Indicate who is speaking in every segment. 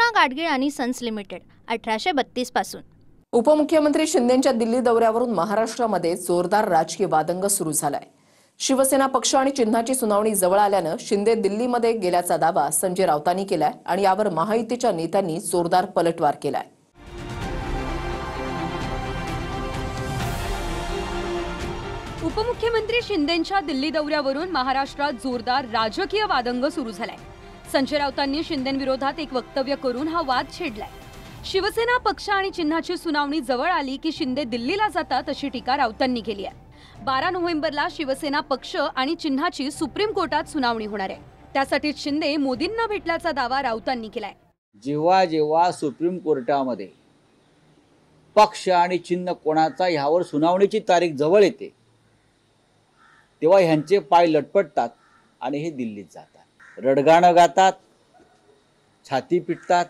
Speaker 1: पूना गाडगीळ आणि sons limited 1832 पासून।
Speaker 2: उपमुख्यमंत्री शिंदेंच्या दिल्ली दौऱ्यावरून महाराष्ट्रामध्ये जोरदार राजकीय वादंग सुरू झालाय। शिवसेना पक्ष आणि चिन्हाची सुनावणी जवळ आल्याने शिंदे दिल्लीमध्ये गेल्याचा दावा संजय राऊतांनी केलाय आणि यावर महायुतीच्या नेत्यांनी जोरदार पलटवार केलाय।
Speaker 3: उपमुख्यमंत्री शिंदेंच्या दिल्ली दौऱ्यावरून महाराष्ट्रात जोरदार राजकीय वादंग सुरू झालाय। संजय राऊतांनी शिंदेंविरोधात एक वक्तव्य करून हा वाद छेडलाय। शिवसेना पक्ष आणि चिन्हाची सुनावणी जवळ आली की शिंदे दिल्लीला जातात अशी टीका राऊतांनी केली आहे। 12 नोव्हेंबरला शिवसेना पक्ष आणि चिन्हाची सुप्रीम कोर्टात सुनावणी होणार आहे। त्यासाठी शिंदे मोदींना भेटल्याचा दावा राऊतांनी केलाय।
Speaker 4: जेव्हा जेव्हा सुप्रीम कोर्टामध्ये पक्ष आणि चिन्ह कोणाचा ह्यावर सुनावणीची तारीख जवळ येते तेव्हा ह्यांचे पाय लटपटतात आणि हे दिल्लीत जातात, रडगाणं गातात, छाती पिटतात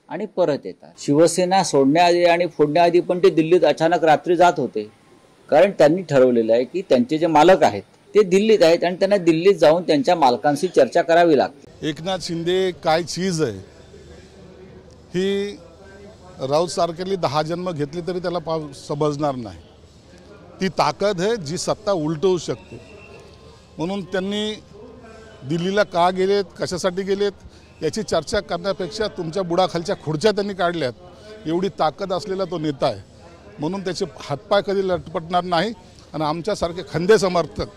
Speaker 4: आणि परत येतात। शिवसेना सोडण्याआधी आणि फोडण्याआधी पण ते दिल्लीत अचानक रात्री जात होते, कारण त्यांनी ठरवलेलं आहे की त्यांचे जे मालक आहेत ते दिल्लीत आहेत आणि त्यांना दिल्लीत जाऊन त्यांच्या मालकांशी चर्चा करावी लागते।
Speaker 5: एकनाथ शिंदे काय चीज आहे ही राऊत सारखेली 10 जन्म घेतली तरी त्याला समजणार नाही। ती ताकद आहे जी सत्ता उलटवू शकते। म्हणून त्यांनी दिल्लीला का गेलेत, कशासाठी गेलेत याची चर्चा करण्यापेक्षा तुमच्या बुडाखालच्या खुर्च्या त्यांनी काढल्यात एवढी ताकद असलेला तो नेता आहे। म्हणून त्याचे हातपाय कधी लटपटणार नाही आणि आमच्यासारखे खंदे समर्थक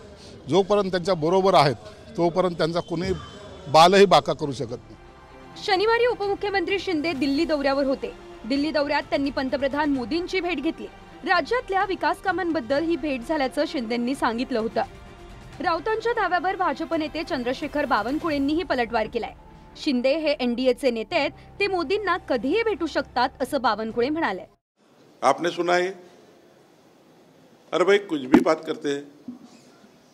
Speaker 5: जोपर्यंत त्यांच्या बरोबर आहेत तोपर्यंत त्यांचा कोणी बालही बाका करू शकत नाही।
Speaker 3: शनिवारी उपमुख्यमंत्री शिंदे दिल्ली दौऱ्यावर होते। दिल्ली दौऱ्यात त्यांनी पंतप्रधान मोदींची भेट घेतली। राज्यातल्या विकास कामांबद्दल ही भेट झाल्याचं शिंदेंनी सांगितलं होतं। राऊतांच्या दाव्यावर भाजप नेते चंद्रशेखर बावनकुळेंनीही पलटवार केलाय। शिंदे हे एनडीएचे नेते आहेत, ते मोदींना कधीही भेटू शकतात असं बावनकुळे म्हणाले।
Speaker 6: आपने सुना है, अरे भाई कुछ भी बात करते हैं।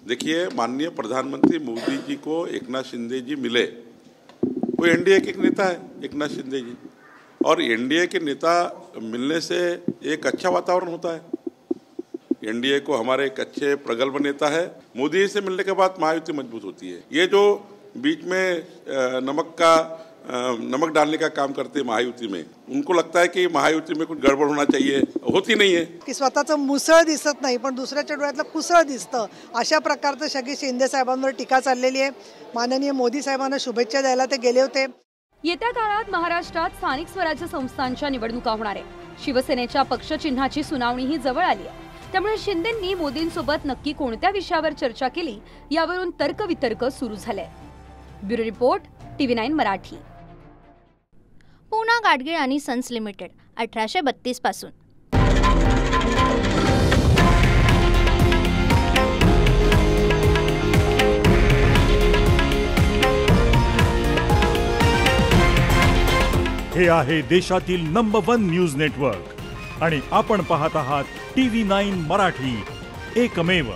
Speaker 6: देखिए, माननीय प्रधानमंत्री मोदी जी को एकनाथ शिंदे जी मिले, वो एनडीए के नेता है एकनाथ शिंदे जी, और एनडीए के नेता मिलने से एक अच्छा वातावरण होता है। एनडीए को हमारे एक अच्छे प्रगल्भ नेता है, मोदी से मिलने के बाद महायुति मजबूत होती है। ये जो बीच में नमक डालने का काम करते हैं महायुति में, उनको लगता है कि महायुति में कुछ गड़बड़ होना चाहिए, होती नहीं है
Speaker 7: की स्वतःचं मुसळ दिसत नाही पण दुसऱ्याच्या डोळ्यातलं कुसळ दिसतं। अशा प्रकारचं सगळी शिंदे साहेबांवर टीका चाललेली आहे। माननीय मोदी साहेबांना शुभेच्छा द्यायला ते गेले होते।
Speaker 3: येत्या काळात महाराष्ट्रात स्थानिक स्वराज्य संस्थांच्या निवडणुका होणार आहे। शिवसेनेच्या पक्ष चिन्हाची सुनावणीही जवळ आली आहे, त्यामुळे शिंदेंनी मोदींसोबत नक्की कोणत्या विषयावर चर्चा केली यावरून तर्कवितर्क सुरू झाले। Bureau report, TV9 Marathi.
Speaker 1: Poona Gadgil आणि सन्स लिमिटेड 1832 पासून।
Speaker 8: हे आहे देशातील नंबर 1 न्यूज नेटवर्क आणि आपण पाहत आहात TV9 मराठी, एकमेव।